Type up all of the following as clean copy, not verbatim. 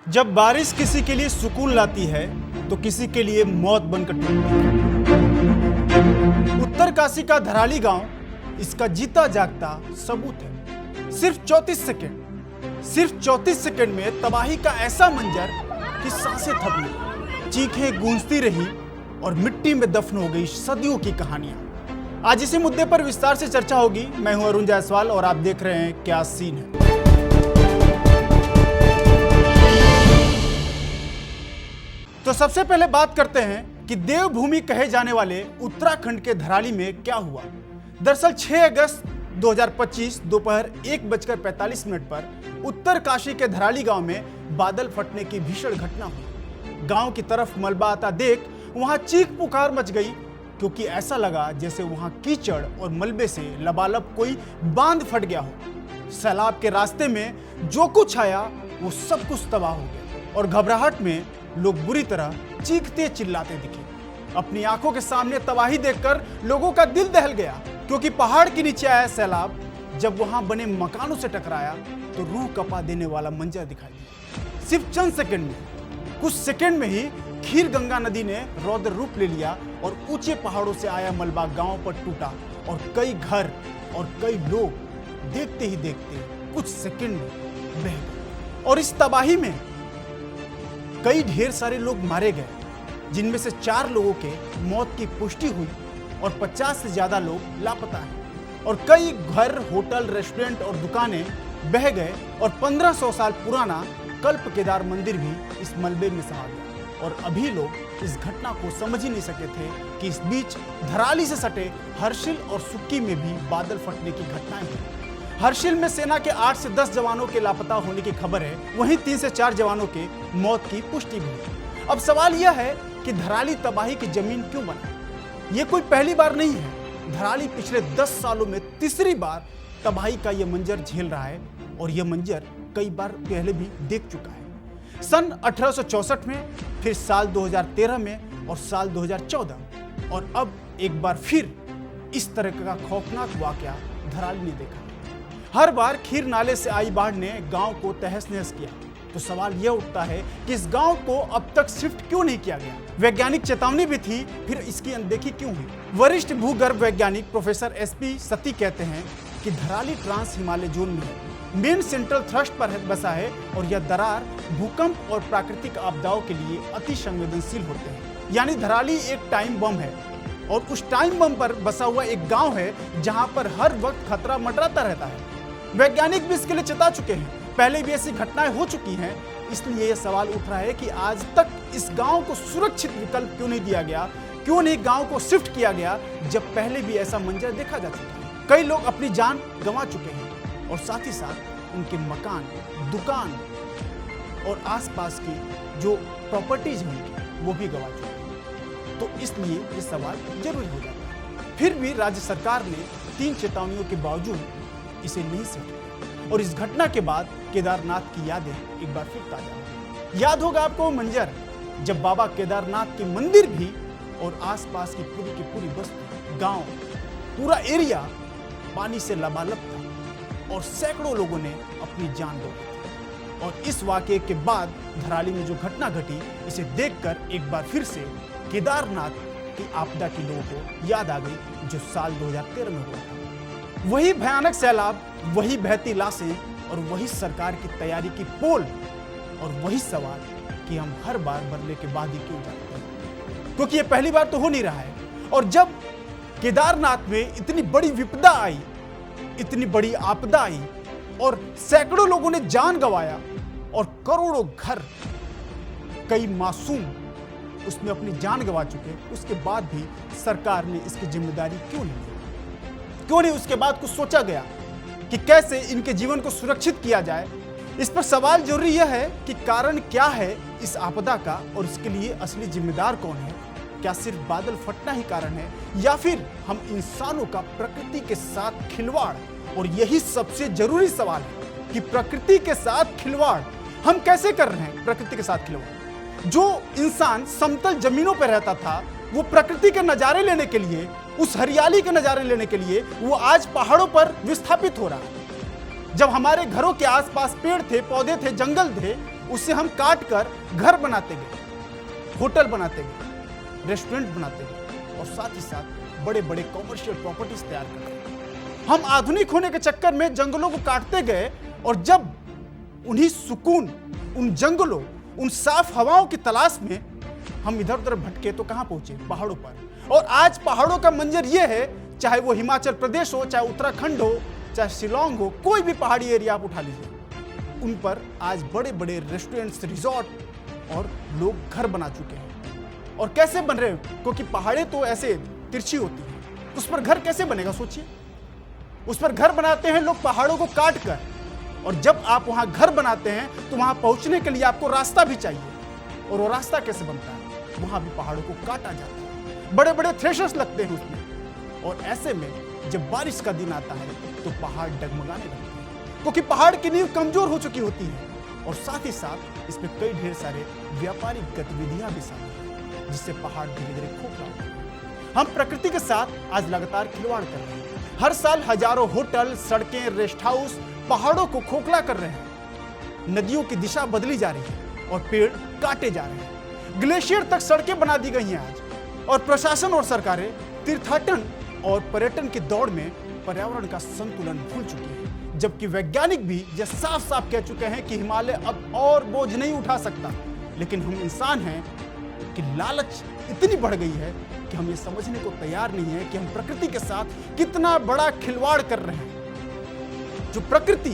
जब बारिश किसी के लिए सुकून लाती है तो किसी के लिए मौत बनकर टूटती है। उत्तर काशी का धराली गांव इसका जीता जागता सबूत है। सिर्फ 34 सेकंड में तबाही का ऐसा मंजर कि सांसें थक गई, चीखें गूंजती रही और मिट्टी में दफन हो गई सदियों की कहानियां। आज इसी मुद्दे पर विस्तार से चर्चा होगी। मैं हूं अरुण जायसवाल और आप देख रहे हैं क्या सीन है। तो सबसे पहले बात करते हैं कि देवभूमि कहे जाने वाले उत्तराखंड के धराली में क्या हुआ। दरअसल 6 अगस्त 2025 दोपहर 1:45 पर उत्तर काशी के धराली गांव में बादल फटने की भीषण घटना हुई। गांव की तरफ मलबा आता देख वहां चीख पुकार मच गई, क्योंकि ऐसा लगा जैसे वहां कीचड़ और मलबे से लबालब कोई बांध फट गया हो। सैलाब के रास्ते में जो कुछ आया वो सब कुछ तबाह हो गया और घबराहट में लोग बुरी तरह चीखते चिल्लाते दिखे। अपनी आंखों के सामने तबाही देखकर लोगों का दिल दहल गया, क्योंकि पहाड़ के नीचे आया सैलाब जब वहां बने मकानों से टकराया तो रूह कपा देने वाला मंजर दिखाई दिया। सिर्फ चंद सेकंड में, कुछ सेकंड में ही खीर गंगा नदी ने रौद्र रूप ले लिया और ऊंचे पहाड़ों से आया मलबा गांव पर टूटा और कई घर और कई लोग देखते ही देखते कुछ सेकंड में बह गए। और इस तबाही में कई ढेर सारे लोग मारे गए, जिनमें से 4 लोगों के मौत की पुष्टि हुई और 50 से ज्यादा लोग लापता हैं। और कई घर, होटल, रेस्टोरेंट और दुकानें बह गए और 1500 साल पुराना कल्प केदार मंदिर भी इस मलबे में समा गया। और अभी लोग इस घटना को समझ ही नहीं सके थे कि इस बीच धराली से सटे हर्षिल और सुक्की में भी बादल फटने की घटनाएं हुई। हर्षिल में सेना के 8 से 10 जवानों के लापता होने की खबर है, वहीं 3 से 4 जवानों के मौत की पुष्टि भी हुई। अब सवाल यह है कि धराली तबाही की जमीन क्यों बना। यह कोई पहली बार नहीं है। धराली पिछले 10 सालों में तीसरी बार तबाही का यह मंजर झेल रहा है और यह मंजर कई बार पहले भी देख चुका है। सन 1864 में, फिर साल 2013 में और साल 2014, और अब एक बार फिर इस तरह का खौफनाक वाकया धराली ने देखा। हर बार खीर नाले से आई बाढ़ ने गांव को तहस नहस किया। तो सवाल यह उठता है कि इस गांव को अब तक शिफ्ट क्यों नहीं किया गया। वैज्ञानिक चेतावनी भी थी, फिर इसकी अनदेखी क्यों हुई। वरिष्ठ भूगर्भ वैज्ञानिक प्रोफेसर SP सती कहते हैं कि धराली ट्रांस हिमालय जोन में है, मेन सेंट्रल थ्रस्ट पर बसा है और यह दरार भूकंप और प्राकृतिक आपदाओं के लिए अति संवेदनशील होते हैं। यानी धराली एक टाइम बम है और उस टाइम बम पर बसा हुआ एक गांव है जहां पर हर वक्त खतरा मंडराता रहता है। वैज्ञानिक भी इसके लिए चेता चुके हैं, पहले भी ऐसी घटनाएं हो चुकी हैं। इसलिए यह सवाल उठ रहा है कि आज तक इस गांव को सुरक्षित विकल्प क्यों नहीं दिया गया, क्यों नहीं गांव को शिफ्ट किया गया, जब पहले भी ऐसा मंजर देखा जा चुका है। कई लोग अपनी जान गंवा चुके हैं और साथ ही साथ उनके मकान, दुकान और आसपास की जो प्रॉपर्टीज हैं उनकी, वो भी गंवा चुके हैं। तो इसलिए ये सवाल जरूरी हो जाता है। फिर भी राज्य सरकार ने 3 चेतावनियों के बावजूद इसे नहीं शिफ्ट किया और इस घटना के बाद केदारनाथ की यादें एक बार फिर ताजा हो गई। याद होगा आपको वो मंजर जब बाबा केदारनाथ के मंदिर भी और आसपास की पूरी बस्ती, गांव, पूरा एरिया पानी से लबालब था और सैकड़ों लोगों ने अपनी जान गंवाई थी। और इस वाकये के बाद धराली में जो घटना घटी, इसे देखकर एक बार फिर से केदारनाथ की आपदा की लोगों को याद आ गई, जो साल 2013 में हुआ था। वही भयानक सैलाब, वही बहती लाशें और वही सरकार की तैयारी की पोल और वही सवाल कि हम हर बार मरने के बाद ही क्यों जाते हैं, क्योंकि ये पहली बार तो हो नहीं रहा है। और जब केदारनाथ में इतनी बड़ी विपदा आई, इतनी बड़ी आपदा आई और सैकड़ों लोगों ने जान गंवाया और करोड़ों घर, कई मासूम उसमें अपनी जान गंवा चुके, उसके बाद भी सरकार ने इसकी जिम्मेदारी क्यों नहीं ली? क्यों नहीं उसके बाद कुछ सोचा गया कि कैसे इनके जीवन को सुरक्षित किया जाए? इस पर सवाल जरूरी यह है कि कारण क्या है इस आपदा का और इसके लिए असली जिम्मेदार कौन है। क्या सिर्फ बादल फटना ही कारण है, या फिर हम इंसानों का प्रकृति के साथ खिलवाड़? और यही सबसे जरूरी सवाल है कि प्रकृति के साथ खिलवाड़ हम कैसे कर रहे हैं। प्रकृति के साथ खिलवाड़, जो इंसान समतल जमीनों पर रहता था, वो प्रकृति के नजारे लेने के लिए, उस हरियाली के नजारे लेने के लिए वो आज पहाड़ों पर विस्थापित हो रहा है। जब हमारे घरों के आसपास पेड़ थे, पौधे थे, जंगल थे, उससे हम काट कर घर बनाते गए, होटल बनाते गए, रेस्टोरेंट बनाते गए और साथ ही साथ बड़े बड़े कॉमर्शियल प्रॉपर्टीज तैयार करते गए। हम आधुनिक होने के चक्कर में जंगलों को काटते गए और जब उन्हीं सुकून, उन जंगलों, उन साफ हवाओं की तलाश में हम इधर उधर भटके तो कहां पहुंचे? पहाड़ों पर। और आज पहाड़ों का मंजर यह है, चाहे वो हिमाचल प्रदेश हो, चाहे उत्तराखंड हो, चाहे शिलोंग हो, कोई भी पहाड़ी एरिया आप उठा लीजिए, उन पर आज बड़े बड़े रेस्टोरेंट्स, रिजॉर्ट और लोग घर बना चुके हैं। और कैसे बन रहे हैं? क्योंकि पहाड़ें तो ऐसे तिरछी होती हैं, उस पर घर कैसे बनेगा सोचिए। उस पर घर बनाते हैं लोग पहाड़ों को काट कर, और जब आप वहां घर बनाते हैं तो वहां पहुंचने के लिए आपको रास्ता भी चाहिए। और वो रास्ता कैसे बनता है? वहां भी पहाड़ों को काटा जाता है, बड़े बड़े थ्रेशर्स लगते हैं उसमें। और ऐसे में जब बारिश का दिन आता है तो पहाड़ डगमगाने लगते हैं, क्योंकि पहाड़ की नींव कमजोर हो चुकी होती है। और साथ ही साथ इसमें कई ढेर सारे व्यापारिक गतिविधियां भी शामिल हैं, जिससे पहाड़ धीरे धीरे खोखला होता है। हम प्रकृति के साथ आज लगातार खिलवाड़ कर रहे हैं। हर साल हजारों होटल, सड़कें, रेस्ट हाउस पहाड़ों को खोखला कर रहे हैं। नदियों की दिशा बदली जा रही है और पेड़ काटे जा रहे हैं। ग्लेशियर तक सड़कें बना दी गई हैं आज। और प्रशासन और सरकारें तीर्थाटन और पर्यटन की दौड़ में पर्यावरण का संतुलन भूल चुकी है, जबकि वैज्ञानिक भी यह साफ साफ कह चुके हैं कि हिमालय अब और बोझ नहीं उठा सकता। लेकिन हम इंसान हैं कि लालच इतनी बढ़ गई है कि हम ये समझने को तैयार नहीं है कि हम प्रकृति के साथ कितना बड़ा खिलवाड़ कर रहे हैं। जो प्रकृति,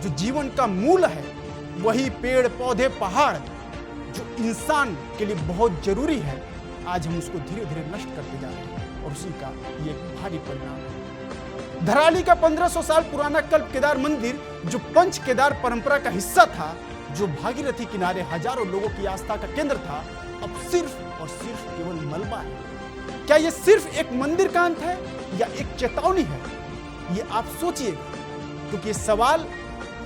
जो जीवन का मूल है, वही पेड़ पौधे, पहाड़, जो इंसान के लिए बहुत जरूरी है, आज हम उसको धीरे धीरे नष्ट करते जा रहे हैं। और उसी का ये एक भारी परिणाम है। धराली का 1500 साल पुराना कल्प केदार मंदिर, जो पंच केदार परंपरा का हिस्सा था, जो भागीरथी किनारे हजारों लोगों की आस्था का केंद्र था, अब सिर्फ और सिर्फ केवल मलबा है। क्या ये सिर्फ एक मंदिर का अंत है या एक चेतावनी है? ये आप सोचिएगा, क्योंकि ये सवाल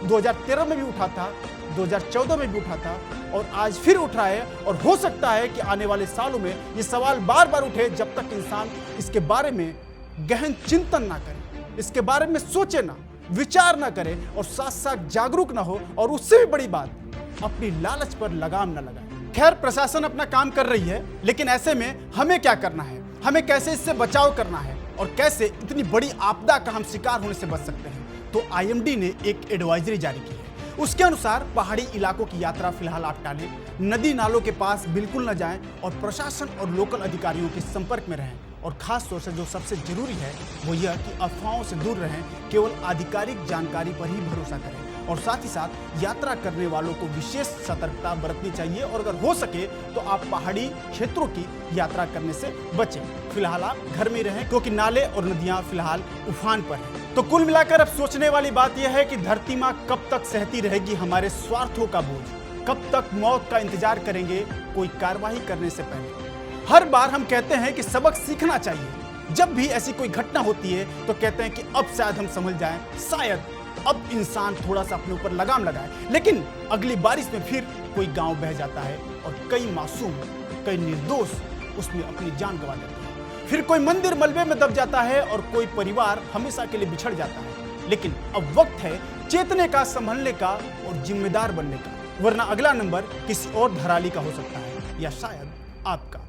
2013 में भी उठा था, 2014 में भी उठा था और आज फिर उठ रहा है। और हो सकता है कि आने वाले सालों में ये सवाल बार बार उठे, जब तक इंसान इसके बारे में गहन चिंतन ना करे, इसके बारे में सोचे ना, विचार ना करे और साथ साथ जागरूक ना हो। और उससे भी बड़ी बात, अपनी लालच पर लगाम ना लगाए। खैर, प्रशासन अपना काम कर रही है, लेकिन ऐसे में हमें क्या करना है? हमें कैसे इससे बचाव करना है और कैसे इतनी बड़ी आपदा का हम शिकार होने से बच सकते हैं? तो आईएमडी ने एक एडवाइजरी जारी की है। उसके अनुसार पहाड़ी इलाकों की यात्रा फिलहाल आप टालें, नदी नालों के पास बिल्कुल न जाएं और प्रशासन और लोकल अधिकारियों के संपर्क में रहें। और खास तौर से जो सबसे जरूरी है वो यह कि अफवाहों से दूर रहें, केवल आधिकारिक जानकारी पर ही भरोसा करें। और साथ ही साथ यात्रा करने वालों को विशेष सतर्कता बरतनी चाहिए और अगर हो सके तो आप पहाड़ी क्षेत्रों की यात्रा करने से बचें। फिलहाल आप घर में रहें, क्योंकि नाले और नदियां फिलहाल उफान पर हैं। तो कुल मिलाकर अब सोचने वाली बात यह है कि धरती माँ कब तक सहती रहेगी हमारे स्वार्थों का बोझ? कब तक मौत का इंतजार करेंगे कोई कार्रवाई करने से पहले? हर बार हम कहते हैं कि सबक सीखना चाहिए। जब भी ऐसी कोई घटना होती है तो कहते हैं कि अब शायद हम समझ जाएं, शायद अब इंसान थोड़ा सा अपने ऊपर लगाम लगाए। लेकिन अगली बारिश में फिर कोई गांव बह जाता है और कई मासूम, कई निर्दोष उसमें अपनी जान गंवा देते हैं। फिर कोई मंदिर मलबे में दब जाता है और कोई परिवार हमेशा के लिए बिछड़ जाता है। लेकिन अब वक्त है चेतने का, संभलने का और जिम्मेदार बनने का, वरना अगला नंबर किसी और धराली का हो सकता है या शायद आपका।